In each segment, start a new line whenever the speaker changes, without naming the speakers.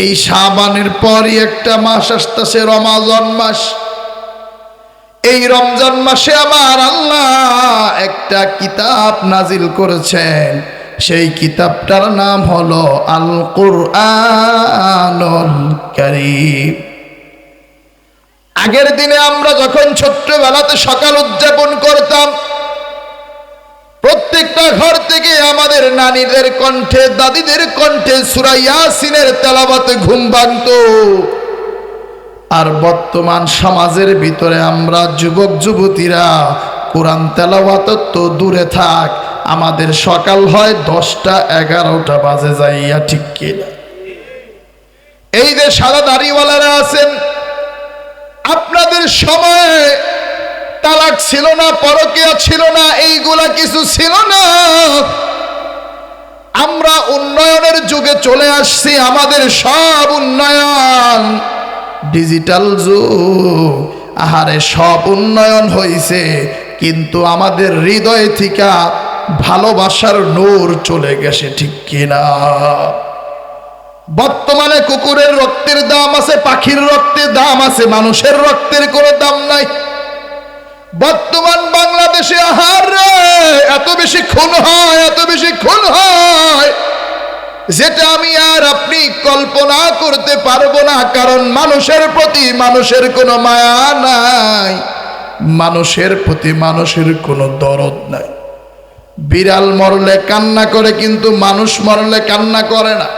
এই শাবানের পরই একটা মাস আসতেছে রমজান মাস। এই রমজান মাসে আমার আল্লাহ একটা কিতাব নাজিল করেছেন। সেই কিতাবটার নাম হলো আল কুরআনুল কারীম। আগের দিনে আমরা যখন ছোট্টবেলাতে সকাল উদযাপন করতাম, প্রত্যেকটা ঘর থেকে আমাদের নানীদের কণ্ঠে, দাদিদের কণ্ঠে সূরা ইয়াসিনের তেলাওয়াতে ঘুম ভাঙতো। আর বর্তমান সমাজের ভিতরে আমরা যুবক যুবতীরা কোরআন তেলাওয়াত তো দূরে থাক, আমাদের সকাল হয় 10টা 11টা বাজে যাইয়া, ঠিক কিনা? এই যে সাদা দাড়িওয়ালারা আছেন, আপনাদের সময় তালাক ছিল না, পরকীয়া ছিল না, এইগুলা কিছু ছিল না। আমরা উন্নয়নের যুগে চলে আসছি, আমাদের সব উন্নয়ন ডিজিটাল যুগ। আহারে সব উন্নয়ন হয়েছে, কিন্তু আমাদের হৃদয় থেকে ভালোবাসার নূর চলে গেছে, ঠিক কিনা? বর্তমানে কুকুরের রক্তের দাম আছে, পাখির রক্তের দাম আছে, মানুষের রক্তের কোনো দাম নাই। বর্তমান বাংলাদেশে আহারে এত বেশি খুন হয়, এত বেশি খুন হয়, যেটা আমি আর আপনি কল্পনা করতে পারবো না। কারণ মানুষের প্রতি মানুষের কোনো মায়া নাই, মানুষের প্রতি মানুষের কোনো দরদ নাই। বিড়াল মরলে কান্না করে, কিন্তু মানুষ মরলে কান্না করে না।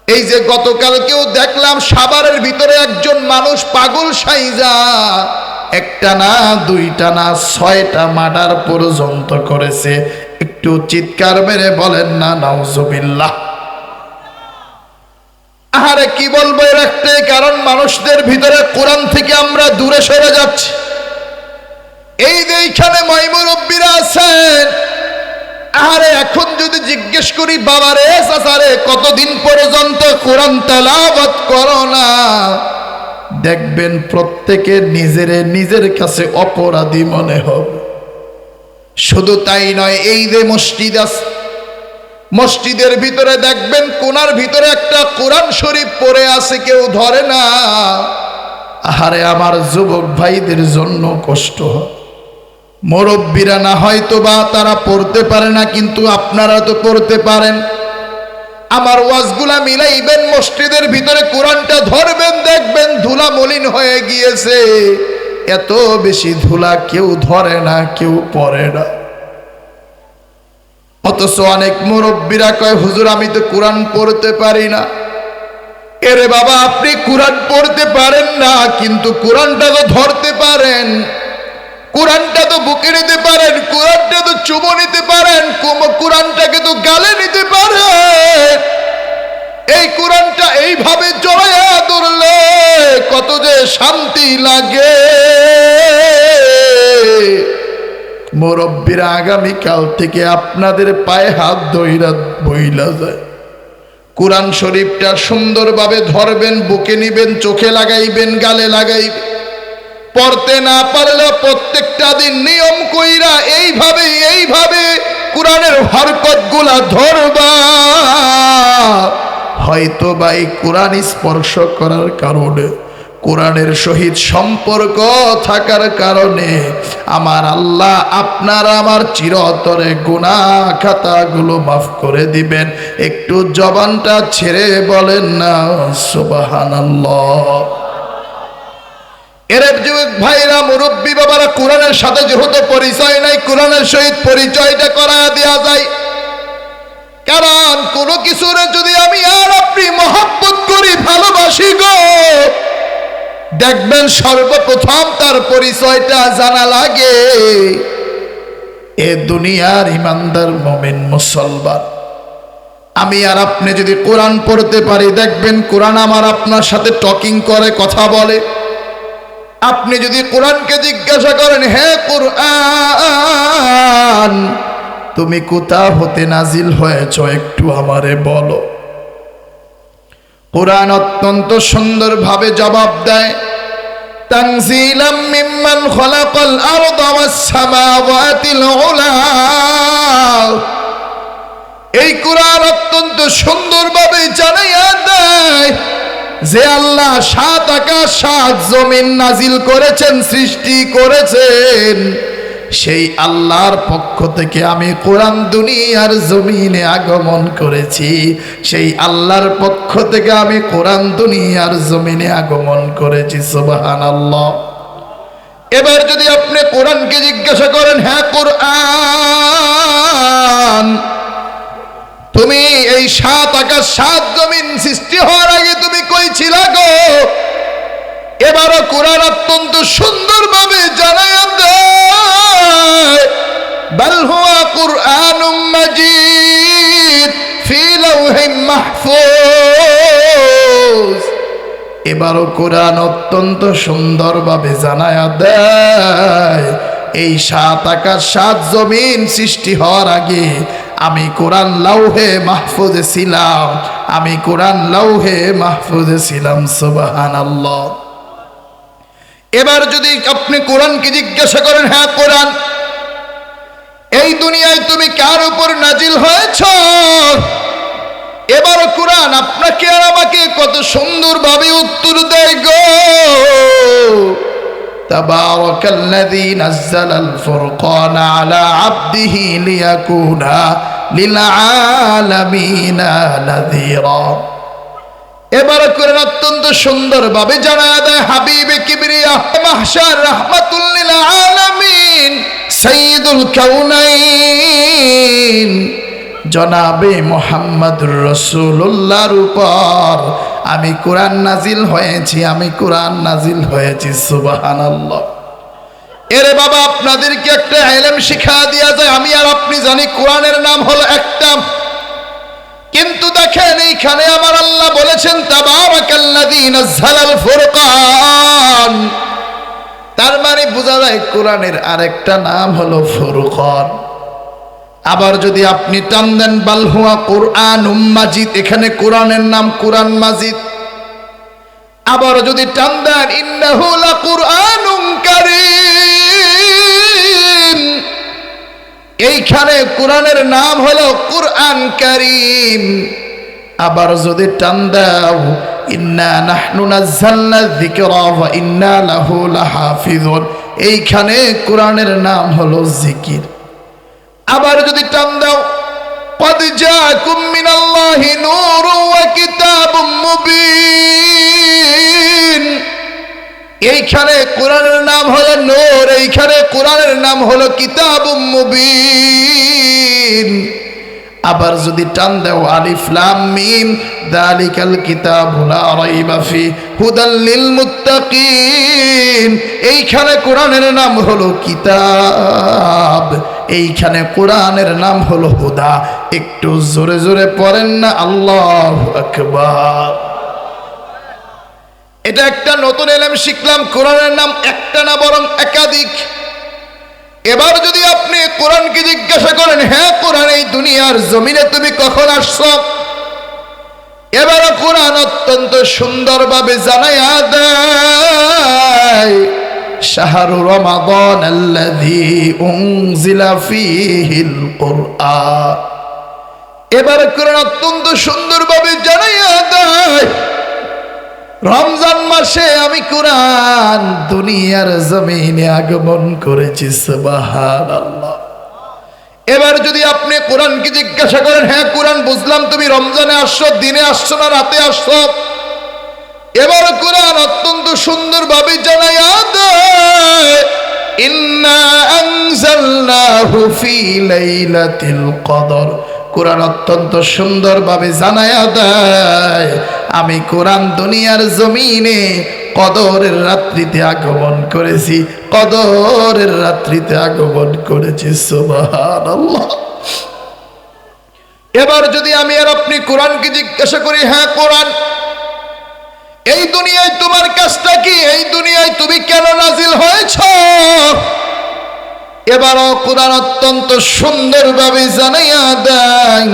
এই যে গতকালকেও দেখলাম সাভারের ভিতরে একজন মানুষ পাগল সাইজা একটা না, দুইটা না, 6টা মার্ডার পর্যন্ত করেছে। একটু চিৎকার মেরে বলেন না নাউজুবিল্লাহ। আহারে কি বলবো, এর একটাই কারণ, মানুষদের ভিতরে কোরআন থেকে আমরা দূরে সরে যাচ্ছি। এই যে এইখানে মুরব্বীরা আছেন, আরে এখন যদি জিজ্ঞেস করি, বাবারে চাচারে কতদিন পর্যন্ত কোরআন তেলাওয়াত করো না, দেখবেন প্রত্যেকে নিজের কাছে অপরাধী মনে হবে। শুধু তাই নয়, এই যে মসজিদ আছে, মসজিদের ভিতরে দেখবেন কোনার ভিতরে একটা কোরআন শরীফ পড়ে আছে, কেউ ধরে না। আহারে আমার যুবক ভাইদের জন্য কষ্ট হয়। মুরব্বীরা না হয়তো বা তারা পড়তে পারে না, কিন্তু আপনারা তো পড়তে পারেন। আমার ওয়াজগুলা মিলাইবেন, মসজিদের ভিতরে কোরআনটা ধরবেন, দেখবেন ধুলা মলিন হয়ে গিয়েছে। এত বেশি ধুলা কেউ ধরে না, কেউ পড়ে না। অথচ অনেক মুরব্বীরা কয়, হুজুর আমি তো কোরআন পড়তে পারি না। এরে বাবা, আপনি কোরআন পড়তে পারেন না, কিন্তু কোরআনটা তো ধরতে পারেন, কোরআনটা তো বুকে নিতে পারেন, কোরআনটা তো চুমো নিতে পারেন, কোরআনটাকে তো গালে নিতে পারেন। এই কোরআনটা এইভাবে জড়াইয়া ধরলে কত যে শান্তি লাগে। মুরব্বীরা আগামীকাল থেকে আপনাদের পায়ে হাত ধইরা বইলা যায়। কোরআন শরীফটা সুন্দরভাবে ধরবেন, বুকে নিবেন, চোখে লাগাইবেন, গালে লাগাইবেন। পড়তে না পারলে প্রত্যেকটা দিন নিয়ম কইরা এইভাবে কোরআনের হরকতগুলা ধরবা। হয়তো বা এই কোরআন স্পর্শ করার কারণে, কোরআনের সহিত সম্পর্ক থাকার কারণে আমার আল্লাহ আপনার আমার চিরতরে গুনাহ খাতাগুলো মাফ করে দিবেন। একটু জবানটা ছেড়ে বলেন না সুবহানাল্লাহ। এর যুবক ভাইরা, মুরব্বী বাবারা, কোরআনের সাথে যেহেতু পরিচয় নাই, কোরআনের সহিত পরিচয়টা করায় দেওয়া যায়। কারণ কোনো কিছুর যদি আমি আর আপনি মহব্বত করি, ভালোবাসি গো, দেখবেন সর্বপ্রথম তার পরিচয়টা জানা লাগে। এ দুনিয়ার ইমানদার মুমিন মুসলমান, আমি আর আপনি যদি কোরআন পড়তে পারি, দেখবেন কোরআন আমার আপনার সাথে টকিং করে, কথা বলে। আপনি যদি কোরআনকে জিজ্ঞাসা করেন, হে কোরআন তুমি কোথা হতে নাজিল হয়েছ, একটু আমারে বলো, কোরআন অত্যন্ত সুন্দরভাবে জবাব দেয়, তানজিলাম মিম্মান খলাকাল আরদা ওয়াস সামাওয়াতিল উলা। এই কোরআন অত্যন্ত সুন্দরভাবে জানাইয়া দেয় যে আল্লাহ 7 আকাশ 7 জমিন নাজিল করেছেন, সৃষ্টি করেছেন, সেই আল্লাহর পক্ষ থেকে আমি কোরআন দুনিয়ার জমিনে আগমন করেছি। সেই আল্লাহর পক্ষ থেকে আমি কোরআন দুনিয়ার জমিনে আগমন করেছি। সুবহানাল্লাহ। এবার যদি আপনি কোরআনকে জিজ্ঞাসা করেন, হ্যাঁ কোরআন, তুমি এই 7 আকাশ 7 জমিন সৃষ্টি হওয়ার আগে তুমি কই ছিলা গো? এবারও কোরআন অত্যন্ত সুন্দরভাবে জানায় দেয়, বাল হুয়া কুরআনুম মাজিদ ফি লাওহিম মাহফুজ। এবারও কোরআন অত্যন্ত সুন্দরভাবে জানায় দেয়, এই 7 আকাশ 7 জমিন সৃষ্টি হওয়ার আগে আমি কোরআন লাউহে মাহফুজে ছিলাম, আমি কোরআন লাউহে মাহফুজে ছিলাম। সুবহানাল্লাহ। এবার যদি আপনি কোরআনকে জিজ্ঞাসা করেন, হ্যাঁ কোরআন, এই দুনিয়ায় তুমি কার উপর নাজিল হয়েছ? এবার কোরআন আপনাকে আর আমাকে কত সুন্দরভাবে উত্তর দেয় গো। তাবারাকাল্লাযী নাযালাল ফুরকানা আলা আবদিহি লিয়াকুনা লিল আলামিনা নাযীরা। এবার কোরআন অত্যন্ত সুন্দরভাবে জানায় দেয়, হাবিবে কিবরিয়া মাহশার রাহমাতুল লিল আলামিন সাইয়্যিদুল কাউনাইন জনাবে মুহাম্মদুর রাসূলুল্লাহর উপর আমি কোরআন নাজিল হয়েছি, আমি কোরআন নাজিল হয়েছি। সুবহানাল্লাহ। এরে বাবা, আপনাদেরকে একটা ইলম শিক্ষা দেয়া যায়। আমি আর আপনি জানি কোরআনের নাম হলো একটা, কিন্তু দেখেন এইখানে আমার আল্লাহ বলেছেন তাবারাকাল্লাযী নাযালাল ফুরকান। তার মানে বোঝা যায় কোরআনের আরেকটা নাম হলো ফুরকান। আবার যদি আপনি টান দেন বাল হুয়া কুরআনুম মাজিদ, এখানে কোরআনের নাম কোরআন মাজিদ। আবার যদি টান দেন ইন্নাহু লাকুরআনুম কারীম, এইখানে কোরআনের নাম হলো কোরআন কারীম। আবার যদি টান দাও ইন্না নাহনু নাযালনা যিকরা ওয়া ইন্না লাহু লাহাফিজুন, এইখানে কোরআনের নাম হলো জিকির। আবার যদি টান দাও قد جاءكم من الله نور وكتاب مبين, এইখানে কোরআনের নাম হলো নূর, এইখানে কোরআনের নাম হলো কিতাবুম মুবিন। আবার যদি টান দাও আলিফ লাম মিম যালিকাল কিতাবু লা রাইবা ফি হুদাল লিল মুত্তাকিন, এইখানে কোরআনের নাম হলো কিতাব, এইখানে কোরআনের নাম হলো হুদা। একটু জোরে জোরে পড়েন না আল্লাহু আকবার। এটা একটা নতুন ইলম শিখলাম, কোরআনের নাম একটা না বরং একাধিক। এবার যদি আপনি কোরআনকে জিজ্ঞাসা করেন, হ্যাঁ কোরআন, এই দুনিয়ার জমিনে তুমি কখন আসছো? এবার কোরআন অত্যন্ত সুন্দরভাবে জানায়া দেয়, শাহরু রমাদান আল্লাযী উনজিলা ফীহিল কুরআন। এবার কোরআন অত্যন্ত সুন্দরভাবে জানায়া দেয়, রমজান মাসে আমি কোরআন দুনিয়ার জমিনে আগমন করেছি। সুবহানাল্লাহ। এবার যদি আপনি কোরআনকে জিজ্ঞাসা করেন, হ্যাঁ কোরআন, বুঝলাম তুমি রমজানে আসছো, দিনে আসছো না রাতে আসছো? এবার কোরআন অত্যন্ত সুন্দরভাবে জানায়া দেয়, ইন্না আনজালনাহু ফি লাইলাতিল কদর। কোরআন অত্যন্ত সুন্দরভাবে জানায়া দেয়, আমি কোরআন দুনিয়ার জমিনে কদরের রাত্রিতে আগমন করেছি, কদরের রাত্রিতে আগমন করেছি। সুবহানাল্লাহ। এবার যদি আমি আর আপনি কোরআনকে জিজ্ঞাসা করি, হ্যাঁ কোরআন, এই দুনিয়ায় তোমার কাজটা কি? এই দুনিয়ায় তুমি কেন নাজিল হয়েছ? এবারও কোরআন অত্যন্ত সুন্দরভাবে জানাইয়া দেয়,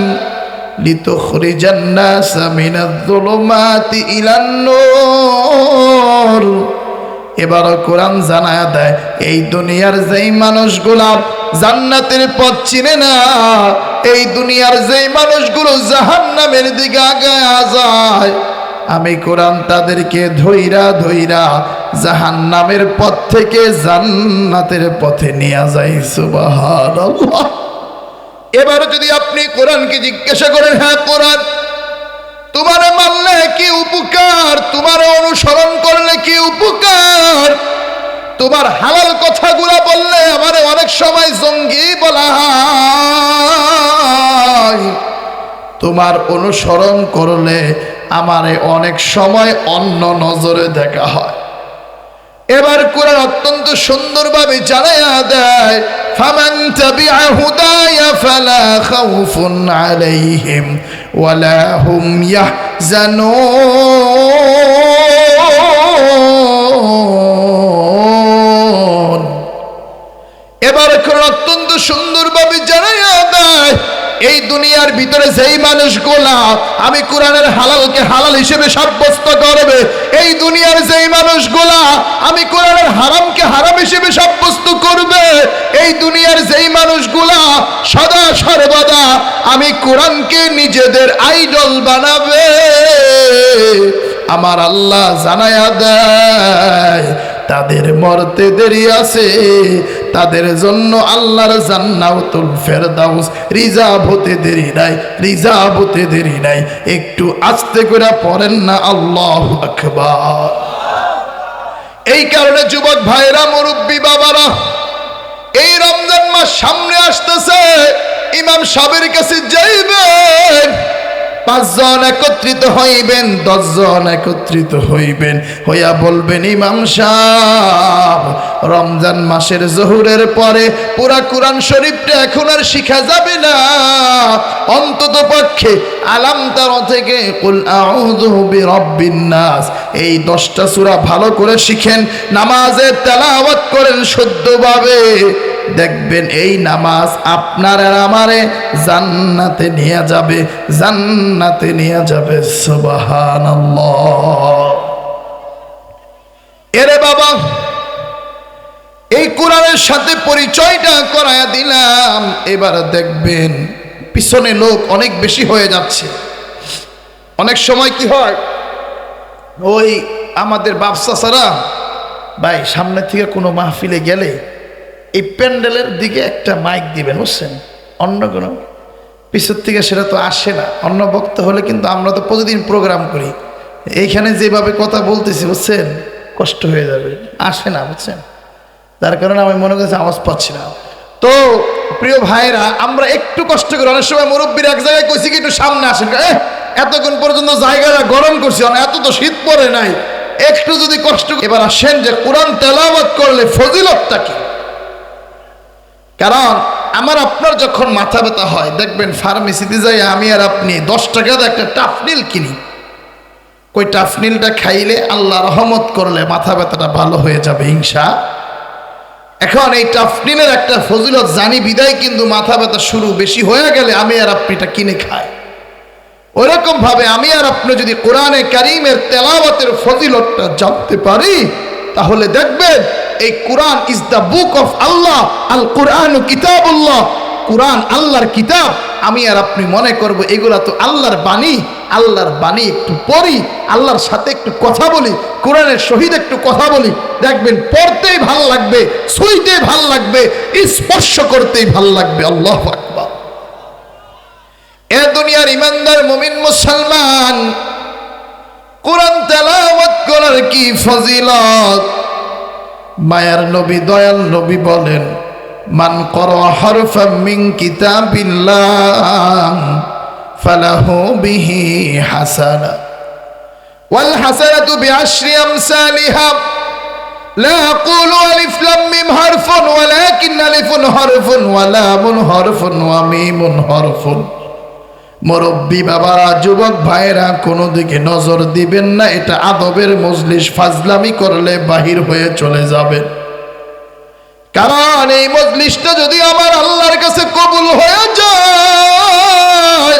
লিতুখরিজান নাসা মিনাজ যুলুমাতি ইলান নূর। এবারও কোরআন জানাইয়া দেয়, এই দুনিয়ার যেই মানুষগুলা জান্নাতের পথ চিনে না, এই দুনিয়ার যেই মানুষগুলো জাহান্নামের দিকে আগায়া যায়, আমি কোরআন তাদেরকে ধইরা ধইরা জাহান্নামের পথ থেকে জান্নাতের পথে নিয়ে যাই। সুবহানাল্লাহ। এবার যদি আপনি কোরআনকে জিজ্ঞাসা করেন, হ্যাঁ কোরআন তোমার মানলে কি উপকার, তোমার অনুসরণ করলে কি উপকার, তোমার হালাল কথাগুলো বললে আমার অনেক সময় জঙ্গি বলা হয়, তোমার অনুসরণ করলে আমারে অনেক সময় অন্য নজরে দেখা হয়। এবার কোরআন অত্যন্ত সুন্দরভাবে জানাইয়া দেয়, ফামান তাবিআ হুদায়া ফালা খাউফুন আলাইহিম ওয়ালা হুম ইয়াহজানুন। এবার কোরআন অত্যন্ত সুন্দরভাবে জানাইয়া দেয়, এই দুনিয়ার ভিতরে যেই মানুষগুলা আমি কোরআনের হালালকে হালাল হিসেবে সাব্যস্ত করবে, এই দুনিয়ার যেই মানুষগুলা আমি কোরআনের হারামকে হারাম হিসেবে সাব্যস্ত করবে, এই দুনিয়ার যেই মানুষগুলা সদা সর্বদা আমি কোরআনকে নিজেদের আইডল বানাবে, আমার আল্লাহ জানায়া দেয় তাদের মরতে দেরি আছে, তাদের জন্য আল্লাহর জান্নাতুল ফেরদাউস রিজার্ভ হতে দেরি নাই, রিজার্ভ হতে দেরি নাই। একটু আস্তে করে পড়েন না আল্লাহু আকবার। এই কারণে যুবক ভাইরা, মুরব্বী বাবারা, এই রমজান মাস সামনে আসতেছে, ইমাম সাহেবের কাছে যাইবেন, 5 জন একত্রিত হইবেন, 10 জন একত্রিত হইবেন, হইয়া বলবেন, ইমাম সাহেব রমজান মাসের জোহরের পরে পুরা কোরআন শরীফটা এখন আর শিখা যাবে না, অন্তত পক্ষে আলাম তারা থেকে কুল আউযু বিরাব্বিন নাস এই 10টা সূরা ভালো করে শিখেন, নামাজে তেলাওয়াত করেন শুদ্ধভাবে, দেখবেন এই নামাজ আপনার আর আমারে জান্নাতে নিয়ে যাবে, জান্নাতে নিয়ে যাবে। সুবহানাল্লাহ। এরে বাবা, এই কোরআনের সাথে পরিচয়টা করায়া দিলাম, এবার দেখবেন পিছনে লোক অনেক বেশি হয়ে যাচ্ছে। অনেক সময় কি হয়, ওই আমাদের ব্যবসা ছাড়া ভাই সামনে থেকে কোনো মাহফিলে গেলে এই প্যান্ডেলের দিকে একটা মাইক দিবেন, বুঝছেন, অন্য কোনো পিছর থেকে সেটা তো আসে না। অন্য বক্তা হলে কিন্তু আমরা তো প্রতিদিন প্রোগ্রাম করি, এইখানে যেভাবে কথা বলতেছি বুঝছেন, কষ্ট হয়ে যাবে, আসে না, বুঝছেন, যার কারণে আমি মনে করছি আওয়াজ পাচ্ছি না। তো প্রিয় ভাইরা, আমরা একটু কষ্ট করি, অনেক সময় মুরব্বীর এক জায়গায় কইছি কি একটু সামনে আসেন, এতক্ষণ পর্যন্ত জায়গাটা গরম করছি, এত তো শীত পড়ে নাই, একটু যদি কষ্ট। এবার আসেন যে কোরআন তেলাওয়াত করলে ফজিলতটা কি। কারণ আমার আপনার যখন মাথা ব্যথা হয়, দেখবেন ফার্মেসিতে যাই আমি আর আপনি 10 টাকাতে একটা টাফনিল কিনি, কই টাফনিলটা খাইলে আল্লাহ রহমত করলে মাথা ব্যথাটা ভালো হয়ে যাবে ইনশাআল্লাহ। এখন এই টাফনিলের একটা ফজিলত জানি বিদায় কিন্তু মাথা ব্যথা শুরু বেশি হয়ে গেলে আমি আর আপনি এটা কিনে খাই। ওইরকম ভাবে আমি আর আপনি যদি কোরআনে কারীমের তেলাওয়াতের ফজিলতটা জানতে পারি, তাহলে দেখবেন এই Quran is the book of আল্লাহ, আল কোরআন কিতাবুল্লাহ, কোরআন আল্লাহর কিতাব। আমি আর আপনি মনে করব এগুলা তো আল্লাহর বাণী, আল্লাহর বাণী একটু পড়ি, আল্লাহর সাথে একটু কথা বলি, কোরআনের সহিত একটু কথা বলি, দেখবেন পড়তেই ভাল লাগবে, ছুঁইতেই ভাল লাগবে, স্পর্শ করতেই ভাল লাগবে। আল্লাহু আকবার। এ দুনিয়ার ইমানদার মুমিন মুসলমান, কোরআন তেলাওয়াত করার কি ফজিলত। মায়ার নবী দয়াল নবী বলেন, মান ক্বারা হারফাম মিন কিতাবিল্লাহ ফালাহু বিহি হাসানা ওয়াল হাসানাতু বিআশরি আমসালিহা লা আকুলু আলিফ লাম মিম হারফুন ওয়ালাকিন আলিফুন হারফুন ওয়া লামুন হারফুন ওয়া মিমুন হারফুন। মুরব্বী বাবারা, যুবক ভাইরা, কোনো দিকে নজর দিবেন না, এটা আদবের মজলিস, ফাজলামি করলে বাহির হয়ে চলে যাবেন। কারণ এই মজলিসটা যদি আমার আল্লাহর কাছে কবুল হয়ে যায়,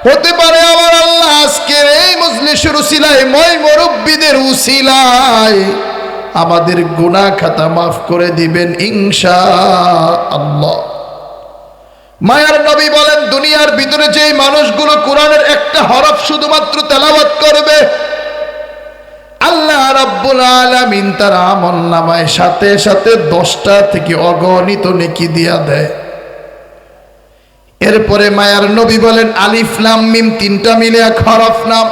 হতে পারে আমার আল্লাহ আজকের এই মজলিসের উসিলায়, মই মুরব্বীদের উসিলায় আমাদের গুনাহ খাতা মাফ করে দিবেন ইনশাআল্লাহ। মায়ার নবী বলেন, দুনিয়ার ভিতরে যেই মানুষগুলো কোরআনের একটা হরফ শুধুমাত্র তেলাওয়াত করবে, আল্লাহ রাব্বুল আলামিন তার আমলনামায় সাথে সাথে 10টা থেকে অগণিত নেকি দিয়া দেয়। এরপরে মায়ার নবী বলেন, আলিফ লাম মিম 3টা মিলে এক হরফ নাম,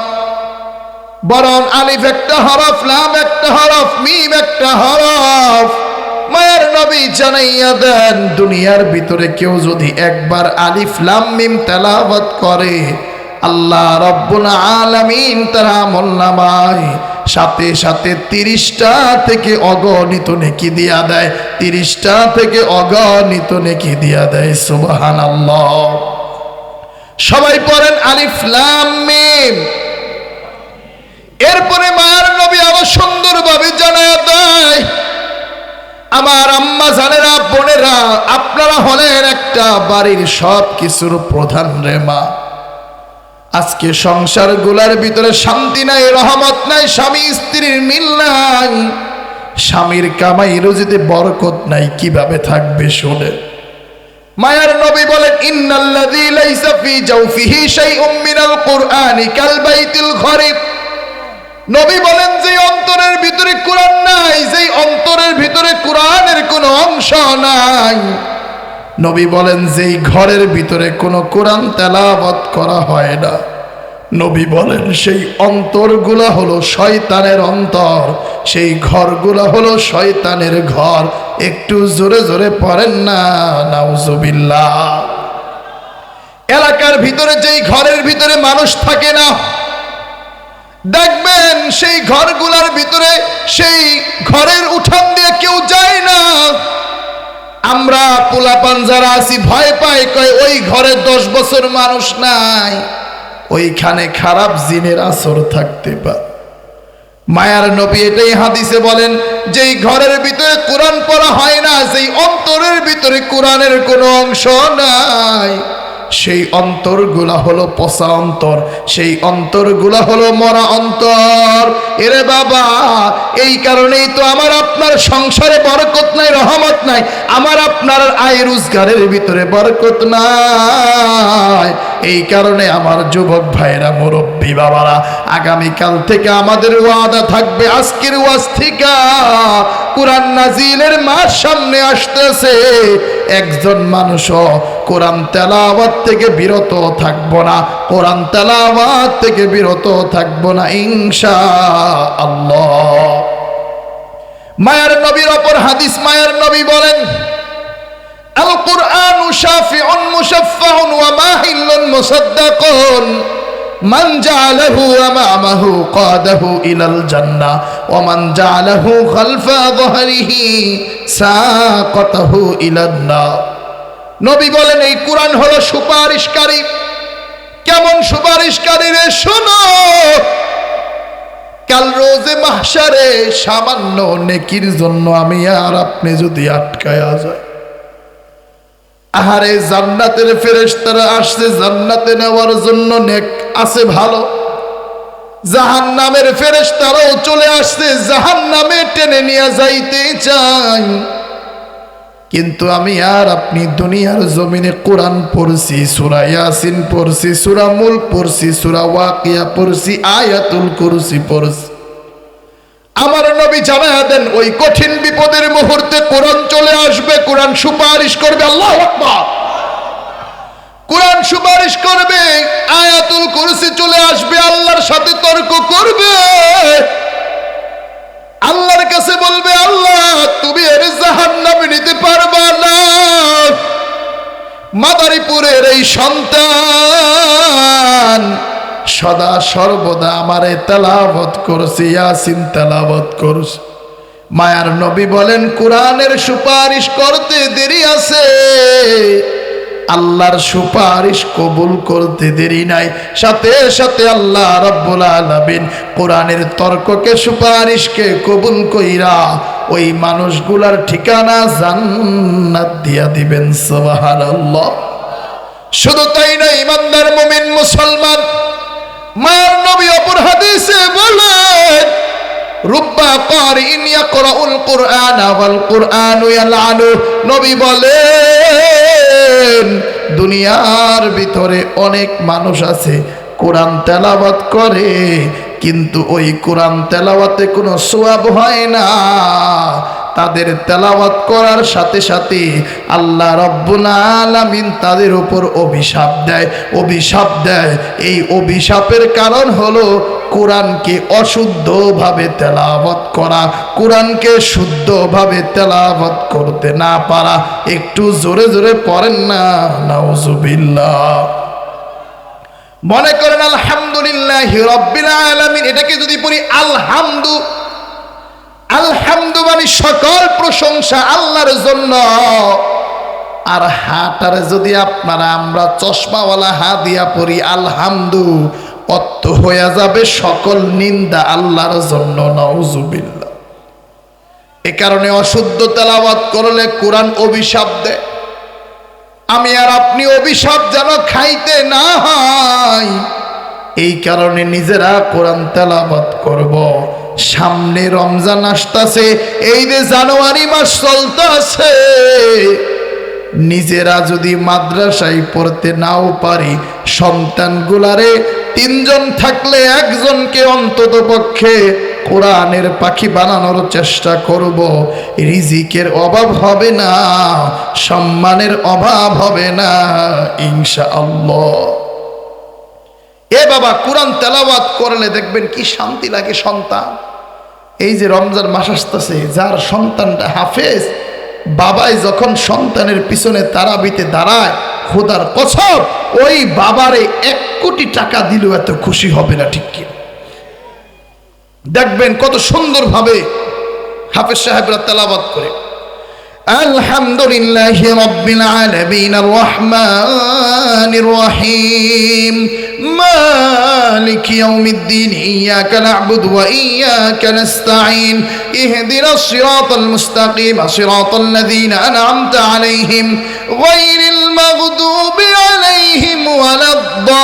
বরং আলিফ একটা হরফ, লাম একটা হরফ, মিম একটা হরফ। মায়ার নবী জানাইয়া দেন, দুনিয়ার ভিতরে কেউ যদি একবার আলিফ লাম মিম তেলাওয়াত করে, আল্লাহ রাব্বুল আলামিন তার আমলনামায় সাথে সাথে 30টা থেকে অগণিত নেকি দিয়া দেয়, 30টা থেকে অগণিত নেকি দিয়া দেয়। সুবহানাল্লাহ। সবাই পড়েন আলিফ লাম মিম। এরপরে মায়ার নবী আরো সুন্দরভাবে জানায়া দেয়, আমার আম্মা জানেরা, বোনেরা, আপনারা হলেন একটা বাড়ির সব কিছুর প্রধান রে মা। আজকে সংসার গুলার ভিতরে শান্তি নাই, রহমত নাই, স্বামী স্ত্রীর মিল নাই, স্বামীর কামাই রুজিতে বরকত নাই, কিভাবে থাকবে শুনে। মায়ার নবী বলেন, ইন্নাল্লাযী লাইসা ফী জাওফিহি শাইউম মিনাল কুরআনি কাল বাইতিল খরিব। নবী বলেন, যে অন্তরের ভিতরে কোরআন নাই, যে অন্তরের ভিতরে কোরআনের কোনো অংশ নাই, নবী বলেন যেই ঘরের ভিতরে কোনো কোরআন তেলাওয়াত করা হয় না, নবী বলেন সেই অন্তরগুলা হলো শয়তানের অন্তর, সেই ঘরগুলা হলো শয়তানের ঘর। একটু জোরে জোরে পড়েন না নাউজুবিল্লাহ। এলাকার ভিতরে যেই ঘরের ভিতরে মানুষ থাকে না, দেখবেন সেই ঘরগুলার ভিতরে, সেই ঘরের উঠান দিয়ে কেউ যায় না। আমরা পোলাপান যারা আছি ভয় পাই, কয় ওই ঘরে 10 বছর মানুষ নাই, ওইখানে খারাপ জিনের আসর থাকতে পারে। মায়ার নবী এটাই হাদিসে বলেন, যেই ঘরের ভিতরে কোরআন পড়া হয় না, যেই অন্তরের ভিতরে কোরআনের কোনো অংশ নাই, সেই অন্তরগুলা হলো পচা অন্তর, সেই অন্তরগুলা হলো মরা অন্তর। এরে বাবা, এই কারণেই তো আমার আপনার সংসারে বরকত নাই, রহমত নাই, আমার আপনার আয় রোজগারের ভিতরে বরকত নাই। এই কারণে আমার যুবক ভাইরা, মুরব্বী বাবারা, আগামীকাল থেকে আমাদের ওয়াদা থাকবে, আজকের ওয়াজ থেকে কোরআন নাজিলের মাস সামনে আসতেছে, একজন মানুষও কোরআন তেলাওয়াত থেকে বিরত থাকবো না, কোরআন তেলাওয়াত থেকে বিরত থাকবো না ইনশাআল্লাহ। মায়ার নবীর অপর হাদিস, মায়ার নবী বলেন, আল কুরআনু শাফিউন মুশাফফাউন ওয়া মাহিল্লুন মুসাদ্দাকুন মান জাআলাহু আমামাহু কাদাহু ইলাল জান্নাহ ওয়া মান জাআলাহু খালফা যহরিহি সাকাতাহু ইলান নার। নবী বলেন, এই কোরআন হলো সুপারিশকারী। কেমন সুপারিশকারী রে? শোনো, কাল রোজে মাহশারে সামান্য নেকির জন্য আমি আর আপনি যদি আটকায়া যায়, আহারে জান্নাতের ফেরেশতারা আসছে জান্নাতে নেওয়ার জন্য, নেক আছে ভালো, জাহান্নামের ফেরেশতারাও চলে আসছে জাহান্নামে টেনে নিয়ে যাইতে চাই, কিন্তু আমি আর আপনি দুনিয়ার জমিনে কোরআন পড়ছি, সূরা ইয়াসিন পড়ছি, সূরা মুলক পড়ছি, সূরা ওয়াকিয়া পড়ছি, আয়াতুল কুরসি পড়ছি। আমার নবী জানায়া দেন, ওই কঠিন বিপদের মুহূর্তে কোরআন চলে আসবে, কোরআন সুপারিশ করবে। আল্লাহু আকবার। কোরআন সুপারিশ করবে, আয়াতুল কুরসি চলে আসবে, আল্লাহর সাথে তর্ক করবে, আল্লাহর কাছে বলবে, আল্লাহ তুমি এর জাহান্নামে নিতে পারবা না। মাদারীপুরের এই সন্তান সদা সর্বদা আমারে তেলাওয়াত করছে, ইয়াসিন তেলাওয়াত করছে। মায়ার নবী বলেন, কোরআনের সুপারিশ করতে দেরি আছে, আল্লাহর সুপারিশ কবুল করতে দেরি নাই। সাথে সাথে আল্লাহ রাব্বুল আলামিন কোরআনের তর্ককে, সুপারিশকে কবুল কইরা ওই মানুষগুলার ঠিকানা জান্নাত দিয়া দিবেন। সুবহানাল্লাহ। শুধু তাই না, ইমানদার মুমিন মুসলমান, মায়ার নবী অপর হাদিসে বলেন, রুব্বা কারিন ইয়াকরাউল কুরআন ওয়াল কুরআনু ইয়ালআনু। নবী বলেন, দুনিয়ার ভিতরে অনেক মানুষ আছে কোরআন তেলাওয়াত করে, কিন্তু ওই কোরআন তেলাওয়াতে কোনো সওয়াব হয় না। তাদের তেলাওয়াত করার সাথে সাথে আল্লাহ রব্বুল আলামিন তাদের উপর অভিশাপ দেয়। এই অভিশাপের কারণ হলো কোরআনকে অশুদ্ধভাবে তেলাওয়াত করা, কোরআনকে শুদ্ধভাবে তেলাওয়াত করতে না পারা। একটু জোরে জোরে পড়েন না, নাউজুবিল্লাহ। মনে করেন আলহামদুলিল্লাহি রাব্বিল আলামিন, এটাকে যদি পড়ি আলহামদু মানে সকল প্রশংসা আল্লাহর জন্য। আর হাটারে যদি আমরা চশমাওয়ালা হা দিয়া পড়ি আলহামদু, অর্থ হয়ে যাবে সকল নিন্দা আল্লাহর জন্য, নাউজুবিল্লাহ। এ কারণে অশুদ্ধ তেলাওয়াত করলে কোরআন অভিশাপ দেয়। আমি আর আপনি অভিশাপ যেন খাইতে না হয়, এই কারণে নিজেরা কোরআন তেলাওয়াত করব। সামনে রমজান আসতেছে, এই যে জানুয়ারি মাস চলতেছে, নিজেরা যদি মাদ্রাসায় পড়তে নাও পারি, সন্তানগুলারে 3 জন থাকলে 1 জনকে অন্তত পক্ষে কোরআনের পাখি বানানোর চেষ্টা করব। রিজিকের অভাব হবে না, সম্মানের অভাব হবে না, ইনশাআল্লাহ। এ বাবা, কোরআন তেলাওয়াত করলে দেখবেন কি শান্তি লাগে সন্তান। এই যে রমজান মাস আসতেছে, যার সন্তানটা হাফেজ, বাবাই যখন সন্তানের পিছনে তারাবিতে দাঁড়ায়, খোদার কসম ওই বাবারে 1 কোটি টাকা দিলেও এত খুশি হবে না, ঠিক কি? দেখবেন কত সুন্দরভাবে হাফেজ সাহেবরা তেলাওয়াত করে। আলহামদুলিল্লাহি রাব্বিল আলামিন আর রহমানির রহিম মালিকি ইয়াউমিদ্দিন ইয়াকা না'বুদু ওয়া ইয়াকা নাস্তাঈন ইহদিনাস সিরাতাল মুস্তাকিম সিরাতাল লাযীনা আন'আমতা আলাইহিম গায়রিল মাগদুবি আলাইহিম ওয়ালাদ-দাল্লিন।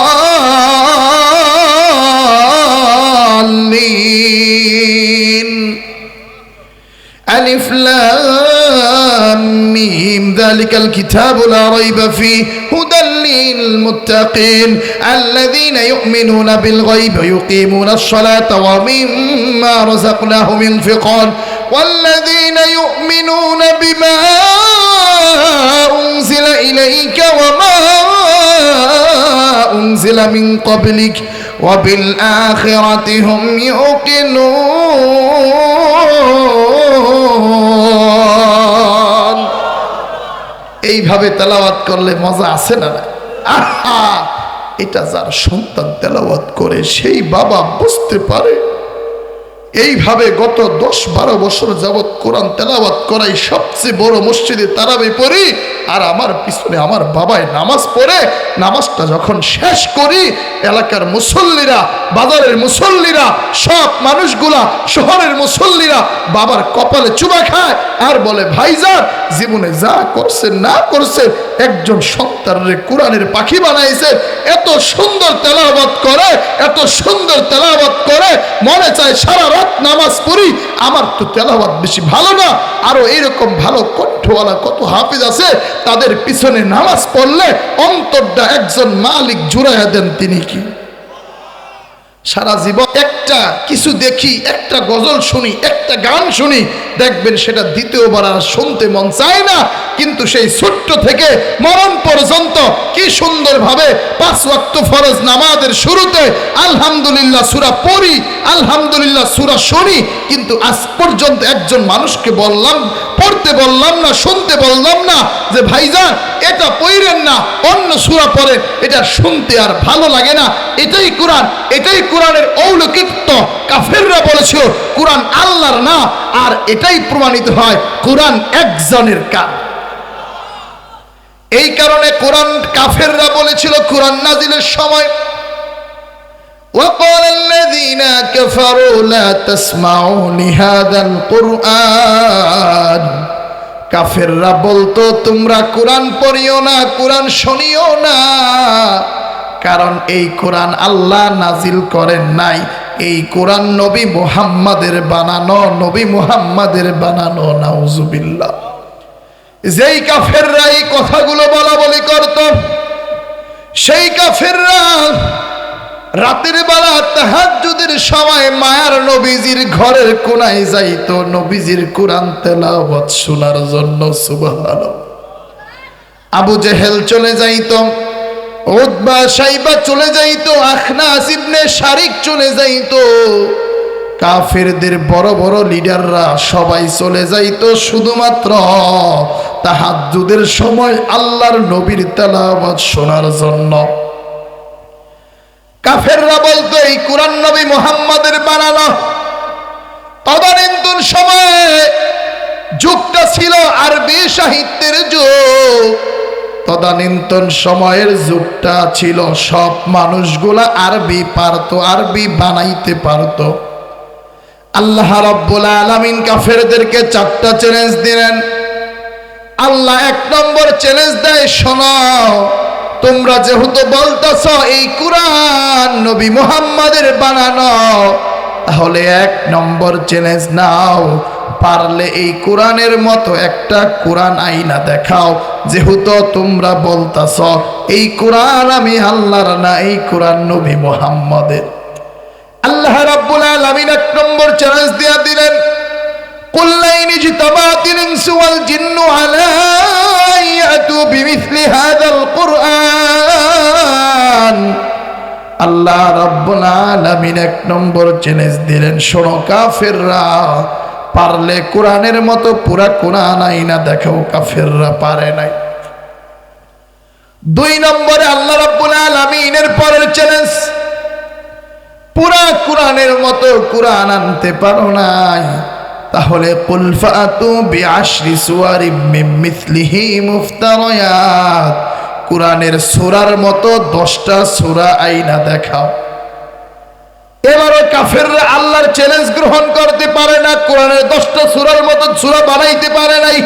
ألف لام ميم ذلك الكتاب لا ريب فيه هدى للمتقين الذين يؤمنون بالغيب ويقيمون الصلاة ومما رزقناهم ينفقون والذين يؤمنون بما أنزل إليك وما أنزل من قبلك وبالآخرة هم يوقنون। এইভাবে তেলাওয়াত করলে মজা আছে না? আহা, এটা যার সন্তান তেলাওয়াত করে সেই বাবা বুঝতে পারে। এইভাবে গত 10-12 বছর যাবৎ কোরআন তেলাওয়াত করাই সবচেয়ে বড় মসজিদে তারাবি পড়ি, আর আমার পিছনে আমার বাবাই নামাজ পড়ে। নামাজটা যখন শেষ করি, এলাকার মুসল্লিরা, বাজারের মুসল্লিরা, সব মানুষগুলা, শহরের মুসল্লিরা বাবার কপালে চুমা খায় আর বলে, ভাইজান জীবনে যা করছেন না করছেন, একজন সন্তানরে কোরআনের পাখি বানাইছে। এত সুন্দর তেলাওয়াত করে, এত সুন্দর তেলাওয়াত করে, মনে চায় সারা রাত নামাজ পড়ি। আমার তো তেলাওয়াত বেশি ভালো না, আরো এইরকম ভালো কণ্ঠওয়ালা কত হাফিজ আছে, তাদের পিছনে নামাজ পড়লে অন্তরটা একজন মালিক জুড়াইয়া দেন। তিনি কি সারা জীবন একটা কিছু দেখি, একটা গজল শুনি, একটা গান শুনি, দেখবেন সেটা দ্বিতীয়বার আর শুনতে মন চায় না। কিন্তু সেই ছোট্ট থেকে মরণ পর্যন্ত কি সুন্দরভাবে 5 ওয়াক্ত ফরজ নামাজের শুরুতে আলহামদুলিল্লাহ সূরা পড়ি, আলহামদুলিল্লাহ সূরা শুনি। কিন্তু আজ পর্যন্ত একজন মানুষকে পড়তে বললাম না, শুনতে বললাম না যে ভাইজান এটা পড়েন না, অন্য সূরা পড়েন, এটা শুনতে আর ভালো লাগে না। এটাই কোরআন, এটাই কোরআনের অলৌকিকত্ব। কাফেররা বলেছিল কোরআন আল্লাহর না, আর এটাই প্রমাণিত হয় কোরআন একজনের কাজ। এই কারণে কোরআন কাফেররা বলেছিল কোরআন নাজিলের সময়, وقال الذين كفروا لا تسمعوا لهذا القرآن। কাফেররা বলতো তোমরা কোরআন পড়িও না, কোরআন শুনিও না, কারণ এই কোরআন আল্লাহ নাজিল করেন নাই, এই কোরআন নবী মুহাম্মাদের বানানো, নবী মুহাম্মাদের বানানো। নাউজুবিল্লাহ। যেই কাফেররা এই কথাগুলো বলা বলি করত, সেই কাফেররা রাতের বেলা তাহাজ্জুদের সময় মায়ার নবীজির ঘরের কোনায় যাইতো নবীজির কোরআন তেলাওয়াত শোনার জন্য। সুবহানাল্লাহ। আবু জেহেল চলে যাইতো, উতবা সাইবা চলে যাইতো, আখনাস ইবনে শারিক চলে যাইতো, কাফেরদের বড় বড় লিডাররা সবাই চলে যাইতো শুধুমাত্র তাহাজ্জুদের সময় আল্লাহর নবীর তেলাওয়াত শোনার জন্য। কাফেররা বলতো এই কুরআন নবী মুহাম্মাদের বানানো। তদানীন্তন সময়ে যুগটা ছিল আরবি সাহিত্যের যুগ। তদানীন্তন সময়ের যুগটা ছিল সব মানুষগুলা আরবি পারতো, আরবি বানাইতে পারতো। আল্লাহ রাব্বুল আলামিন কাফেরদেরকে 4টা চ্যালেঞ্জ দিলেন। আল্লাহ 1 নম্বর চ্যালেঞ্জ দেয়, শোনো তোমরা যেহেতু বলতেছ এই কুরআন নবী মুহাম্মাদের বানানো, তাহলে 1 নম্বর চ্যালেঞ্জ নাও, পারলে এই কোরআনের মতো একটা কোরআন আইনা দেখাও। যেহেতু তোমরা বলতেছ এই কোরআন আমি আল্লাহর না, এই কোরআন নবী মুহাম্মাদের। আল্লাহ রাব্বুল আলামিন 1 নম্বর চ্যালেঞ্জ দিয়া দিলেন, কুল লাইন ইজতামাতিল ইনসু ওয়াল জিন্নু আলা ইয়াতু বিমিসলি হাযাল কুরআন। আল্লাহ রাব্বুল আলামিন 1 নম্বর চ্যালেঞ্জ দিলেন, শোনো কাফেররা, পারলে কোরআনের মতো পুরা কোরআন আইনা দেখাও। কাফেররা পারে নাই। 2 নম্বরে আল্লাহ রাব্বুল আলামিনের পরের চ্যালেঞ্জ, পুরা কোরআনের মতো কোরআন আনতে পারো নাই, তাহলে কুল ফাতু বিআশরি সুওয়ারিম মিন মিসলিহি মুফতারিয়াত, কোরআনের সূরার মতো 10টা সূরা আইনা দেখাও। এবারও কাফেররা আল্লাহর চ্যালেঞ্জ গ্রহণ করতে পারে না, কোরআনের 10টা সূরার মতো সূরা বানাইতে পারে নাই।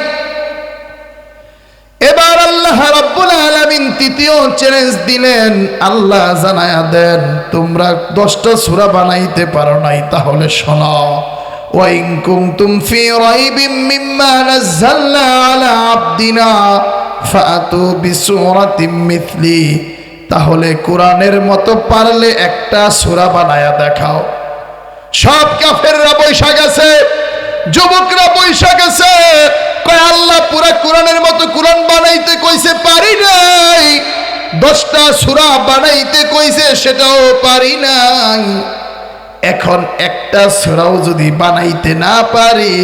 এবার আল্লাহ রাব্বুল আলামিন 3য় চ্যালেঞ্জ দিলেন। আল্লাহ জানায়া দেন, তোমরা 10টা সূরা বানাইতে পারো নাই, তাহলে শোনো, ওয়া ইন কুনতুম ফি রাইবিম মিম্মা নাযালনা আলা আবদিনা ফাতু বিসূরাতিম মিথলি, তাহলে কোরআনের মতো পারলে একটা সূরা বানায়া দেখাও। সব কাফেররা বৈশা গেছে, যুবকরা বৈশা গেছে, কয় আল্লাহ পুরা কোরআনের মতো কোরআন বানাইতে কইছে, পারি নাই। 10টা সূরা বানাইতে কইছে, সেটাও পারি নাই। এখন একটা সূরাও যদি বানাইতে না পারি,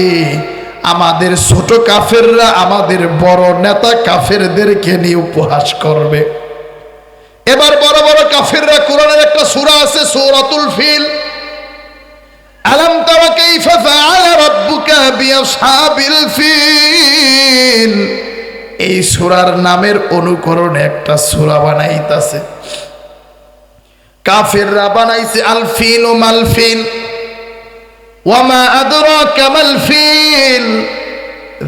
আমাদের ছোট কাফেররা আমাদের বড় নেতা কাফেরদেরকে নিয়ে উপহাস করবে। এবার বড় বড় কাফেররা, কোরআনের একটা সূরা আছে সূরাতুল ফিল, আলাম তারা কাইফা ফাআলা রাব্বুকা বিআসহাবিল ফিল, এই সূরার নামের অনুকরণে একটা সূরা বানাইতাছে। কাফেররা বানাইছে আল ফিল ও মাল ফিল, ওয়া মা আদরাকা মাল ফিল,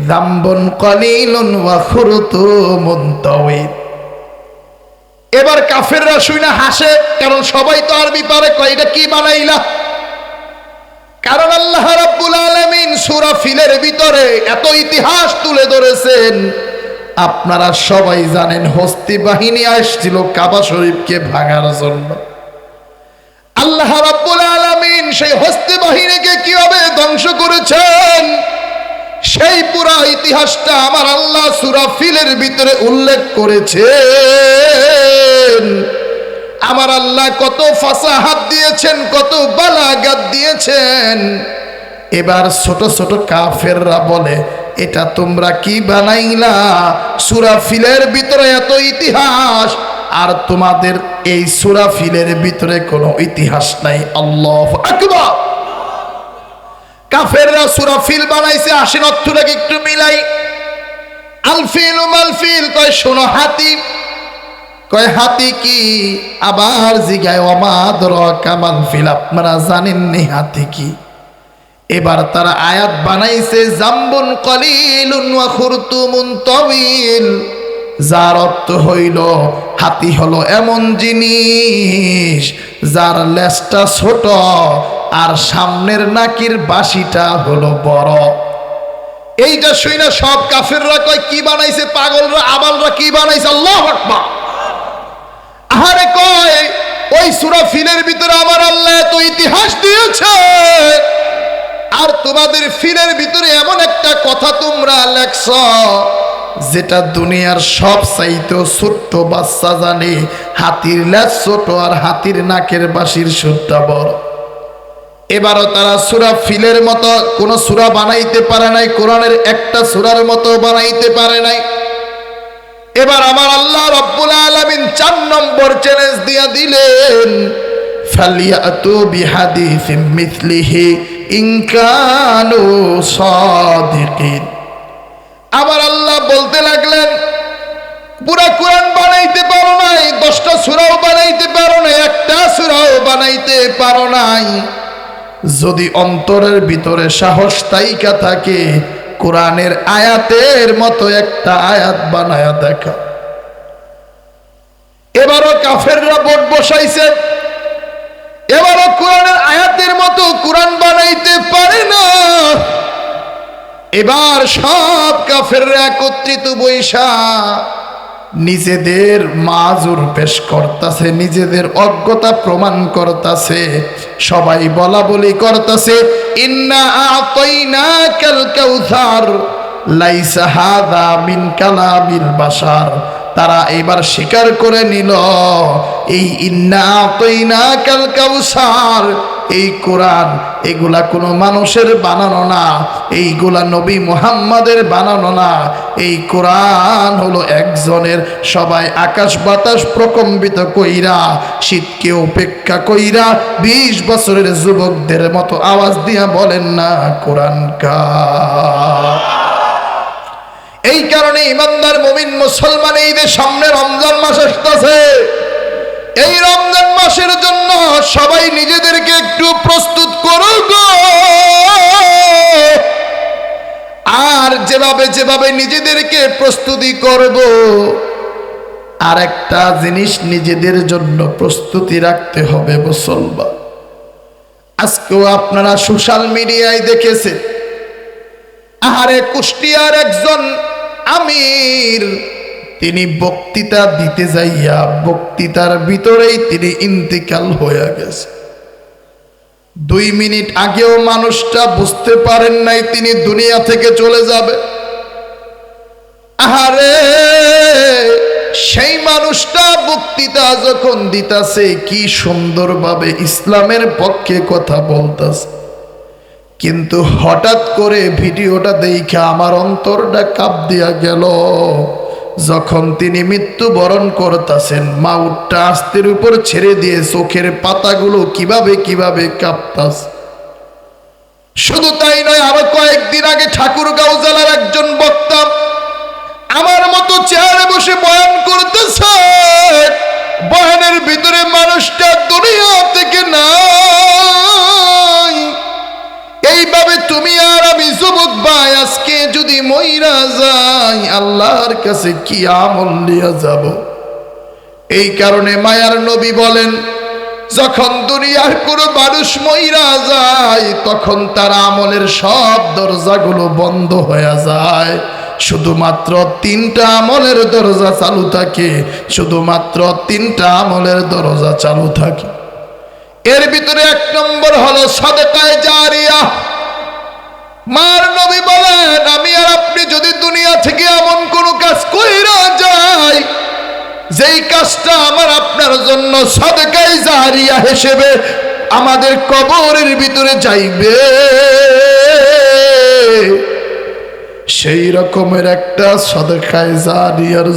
যামবুন কলিলুন ওয়া খুরতুমুন তাওয়িল। এবার কাফেররা শুনে হাসে, কারণ সবাই তো আরবি পারে। কয় এটা কি বানাইলা? কারণ আল্লাহ রাব্বুল আলামিন সূরা ফিলের ভিতরে এত ইতিহাস তুলে ধরেছেন। আপনারা সবাই জানেন হস্তি বাহিনী আসছিল কাবা শরীফকে ভাঙার জন্য। আল্লাহ রাব্বুল আলামিন সেই হস্তি বাহিনীকে কিভাবে ধ্বংস করেছেন, সেই পুরা ইতিহাসটা আমার আল্লাহ সূরা ফিলের ভিতরে উল্লেখ করেছেন। আমার আল্লাহ কত ফাসাহাত দিয়েছেন, কত বালাগাত দিয়েছেন। এবার ছোট ছোট কাফেররা বলে, এটা তোমরা কি বানাইলা? সূরা ফিলের ভিতরে এত ইতিহাস, আর তোমাদের এই সূরা ফিলের ভিতরে কোনো ইতিহাস নাই। আল্লাহু আকবার। কাফেররা সূরা ফিল বানাইছে, আসেন অর্থটাকে একটু মিলাই। আল ফিল ও মাল ফিল, কয় শোনো হাতি। কয় হাতি কি? আবার জিগায় ওয়া মা আদরাকা মাল ফিল, আপনারা জানেননি হাতি কি? এবার তারা আয়াত বানাইছে জামবুন কলিলুন ওয়া খুরতুমুন তাওয়িল, যার অর্থ হইল হাতি হলো এমন জিনিস যার লেজটা ছোট আর সামনের নাকির বাসিটা হলো বড়। এইটা শুই না সব কাফেররা কয় কি বানাইছে, পাগলরা আবালরা কি বানাইছে, আল্লাহু আকবার। আহারে কয় ওই সূরা ফিলের ভিতরে আমার আল্লাহ তো ইতিহাস দিয়েছে, আর তোমাদের ফিলের ভিতরে এমন একটা কথা তোমরা লেখছ যেটা দুনিয়ার সব চাইতে ছোট্ট বাচ্চা জানে, হাতির লেজ ছোট আর হাতির নাকের বাঁশির সুরটা বড়। এবারও তারা সূরা ফিলের মতো কোন সূরা বানাইতে পারে নাই, কোরআনের একটা সূরার মতো বানাইতে পারে নাই। এবার আমার আল্লাহ রাব্বুল আলামিন 4 নম্বর চ্যালেঞ্জ দিয়া দিলেন, ফালিয়াতু বিহাদিসিম মিথলিহি ইন কানু সাদিকিন। আমার আল্লাহ বলতে লাগলেন, পুরা কোরআন বানাইতে পারো নাই, 10টা সূরাও বানাইতে পারো নাই, একটা সূরাও বানাইতে পারো নাই, যদি অন্তরের ভিতরে সাহস তাইকা থাকে কোরআনের আয়াতের মতো একটা আয়াত বানায়া দেখা। এবারও কাফেররা ভোট বসাইছে, এবারও কোরআনের আয়াতের মতো কোরআন বানাইতে পারে না। এবার সব কাফেররা একত্রিত বৈশা নিজেদের মাজুর পেশ করতেছে, নিজেদের অজ্ঞতা প্রমাণ করতেছে, সবাই বলা বলি করতেছে, ইন্না আতাইনাকাল কাউসার লাইসা হাযা মিন কালামিল বাশার। তারা এবার স্বীকার করে নিল এই ইন্না আতাইনাকাল কাউসার, এই কোরআন এগুলা কোনো মানুষের বানানো না, এইগুলা নবী মুহাম্মাদের বানানো না, এই কোরআন হলো একজনের। সবাই আকাশ বাতাস প্রকম্পিত কইরা, শীতকে উপেক্ষা কইরা 20 বছরের যুবকদের মতো আওয়াজ দিয়া বলেন না কোরআন কার। এই কারণে ইমানদার মুমিন মুসলমান এই যে সামনে রমজান মাস আসতেছে, এই রমজান মাসের জন্য সবাই নিজেদেরকে একটু প্রস্তুত করো গো। আর যেভাবে যেভাবে নিজেদেরকে প্রস্তুতি করব, আর একটা জিনিস নিজেদের জন্য প্রস্তুতি রাখতে হবে মুসলমান। আজকেও আপনারা সোশ্যাল মিডিয়ায় দেখেছেন, আহারে কুষ্টিয়ার একজন আমির, তিনি বক্তৃতা দিতে যাইয়া বক্তৃতার ভিতরেই তিনি ইন্তিকাল হয়ে গেছে। 2 মিনিট আগেও মানুষটা বুঝতে পারেন নাই তিনি দুনিয়া থেকে চলে যাবে। আহারে সেই মানুষটা বক্তৃতা যখন দিতাছে কি সুন্দরভাবে ইসলামের পক্ষে কথা বলতাছে, কিন্তু হঠাৎ করে ভিডিওটা দেখে আমার অন্তরটা কাঁপ দিয়া গেল। যখন তিনি মৃত্যুবরণ করতেছেন, মাউটটা আস্তের উপর ছেড়ে দিয়ে চোখের পাতাগুলো কিভাবে কিভাবে কাঁপতাছে। শুধু তাই নয়, আরো কয়েকদিন আগে ঠাকুরগাঁও জেলার একজন বক্তা আমার মতো চেয়ারে বসে বয়ান করতেছে, বয়ানের ভিতরে মানুষটা দুনিয়া থেকে নাই। এইভাবে তুমি আর আমি যুবক ভাই আজকে যদি মইরা যাই, আল্লাহর কাছে কি আমল নিয়ে যাব। এই কারণে মায়ার নবী বলেন, যখন দুনিয়ার কোনো মানুষ মইরা যায় তখন তার আমলের সব দরজাগুলো বন্ধ হয়ে যায়, শুধুমাত্র 3টা আমলের দরজা চালু থাকে, শুধুমাত্র 3টা আমলের দরজা চালু থাকে। এর ভিতরে 1 নম্বর হলো সাদকায়ে জারিয়া। মার নবী বলেন, আমি আর আপনি যদি দুনিয়া থেকে এমন কোন কাজ কইরা যাই যেই কাজটা আমার আপনার জন্য সাদকায়ে জারিয়া হিসেবে আমাদের কবরের ভিতরে যাইবে, সেই রকমের একটা সাদকায়ে জারিয়ার